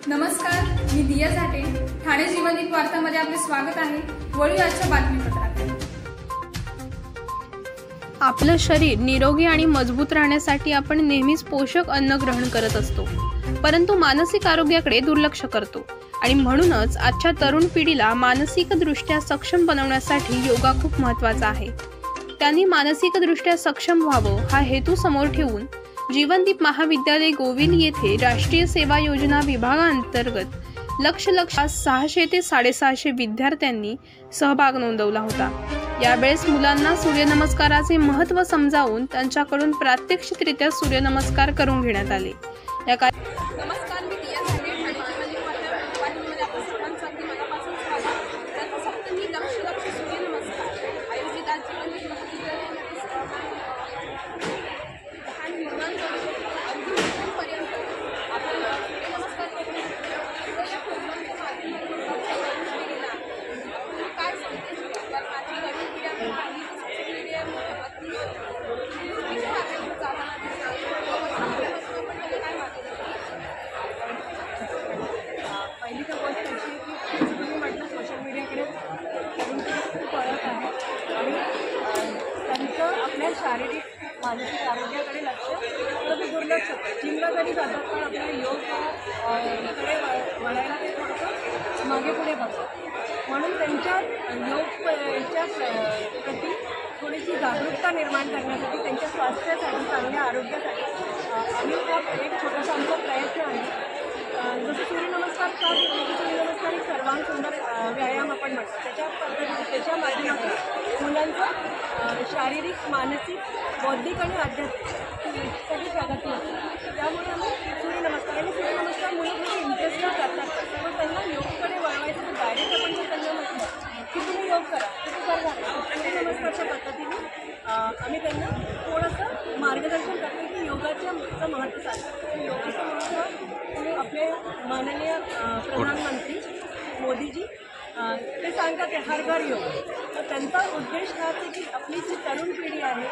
नमस्कार, मी दिया झाटे. ठाणे जीवनदीप वार्तामध्ये आपले स्वागत आहे. वळू आजच्या बातमीपत्राकडे. आपलं शरीर निरोगी आणि मजबूत राहण्यासाठी आपण नेहमीच पोषक अन्न ग्रहण करत असतो, परंतु मानसिक आरोग्याकडे दुर्लक्ष करतो आणि म्हणूनच आजच्या तरुण पिढीला मानसिकदृष्ट्या सक्षम बनवण्यासाठी योगा खूप महत्त्वाचा आहे. त्यांनी मानसिकदृष्ट्या सक्षम व्हावं हा हेतू समोर ठेवून जीवनदीप महाविद्यालय गोविल येथे राष्ट्रीय सेवा योजना विभागांतर्गत लक्ष 600 ते 650 विद्यार्थ्यांनी सहभाग नोंदवला होता. यावेळेस मुलांना सूर्यनमस्काराचे महत्त्व समजावून त्यांच्याकडून प्रात्यक्षिकरित्या सूर्यनमस्कार करून घेण्यात आले. नमस्कार, मी दिया झाटे. ठाणे जीवनदीप वार्तामध्ये आपलं सर्वांचं अगदी मनापासून स्वागत. रथसप्तमी लक्ष सूर्यनमस्कार आयोजित आज जीवनदीप महाविद्यालयामध्ये लहान मुलांपासून अगदी मोठ्यांपर्यंत आपण सूर्यनमस्कार करून या प्रोग्रामच्या माध्यमातून काय संदेश द्या. कारण माझी नवीन पिढी आपण पाहिली तर सोशल मीडियावरती जाताना पहिली तर गोष्ट अशी आहे की तुम्ही म्हटलं सोशल मीडियाकडे खूप वळत आहे आणि त्यांचं आपल्या शारीरिक मानसिक आरोग्याकडे लक्ष थोडंसं दुर्लक्ष होतं. जिमला जरी जातात पण आपल्या कडे वळायला ते थोडंसं मागे पुढे बघतात. म्हणून त्यांच्या याच्या प्रती थोडीशी जागरूकता निर्माण करण्यासाठी त्यांच्या स्वास्थ्यासाठी चांगल्या आरोग्यासाठी आम्ही हा एक छोटासा आमचा प्रयत्न आहे. जसं सूर्यनमस्कार का सूर्यनमस्कार एक सर्वांत सुंदर व्यायाम आपण म्हणतो. त्याच्या माध्यमातून मुलांचं शारीरिक, मानसिक, बौद्धिक आणि आध्यात्मिक सगळी प्रगती होते. त्यामुळे आम्ही सूर्यनमस्कार मुलं खूप इंटरेस्टनं करतात. त्यामुळे त्यांना योगकडे वळवायचं तर डायरेक्ट आपण जर त्यांना म्हटलं की तुम्ही योग करा, तुम्ही करणार सूर्यनमस्कारच्या पद्धतीने आम्ही त्यांना थोडंसं मार्गदर्शन करतो की योगाचं महत्त्व सांगतो. योगाचं महत्त्व आपले माननीय प्रधानमंत्री मोदीजी ते सांगतात आहे हर घर योग. तर त्यांचा उद्देश हाच आहे की आपली जी तरुण पिढी आहे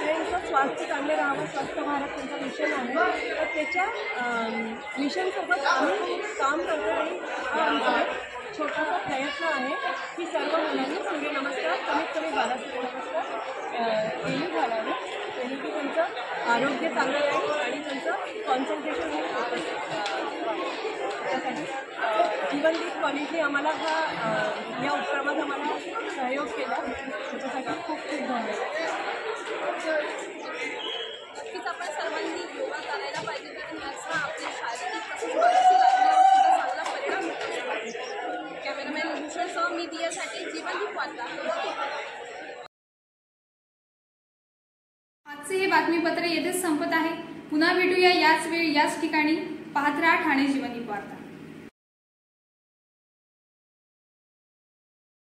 त्यांचं स्वास्थ्य चांगलं राहावं, स्वस्थ भारत त्यांचा मिशन आहे. तर त्याच्या मिशनसोबत आम्ही काम करतो आणि हा आमचा एक छोटासा प्रयत्न आहे की सर्व मुलांनी सूर्यनमस्कार कमीत कमी 12 सूर्यनमस्कार केली घालावे. त्यांनी की त्यांचं आरोग्य चांगलं राहील आणि त्यांचं कॉन्सन्ट्रेशन हे फोकस त्यासाठी जीवनदीप कॉलेजने आम्हाला या उपक्रमात आम्हाला सहयोग केला. त्याच्यासाठी खूप खूप धन्यवाद. नक्कीच आपण सर्वांनी योगा करायला पाहिजे कारण याचा आपल्या शारीरिक तसंच मानसिक आरोग्यावर सुद्धा चांगला परिणाम होतो. कॅमेरामॅन भूषणसह मी दियासाठी जीवनदीप वार्ता. आजचे हे बातमीपत्र येथेच संपत आहे. पुन्हा भेटूया याच वेळी याच ठिकाणी. पाहत राहा ठाणे जीवनदीप वार्ता.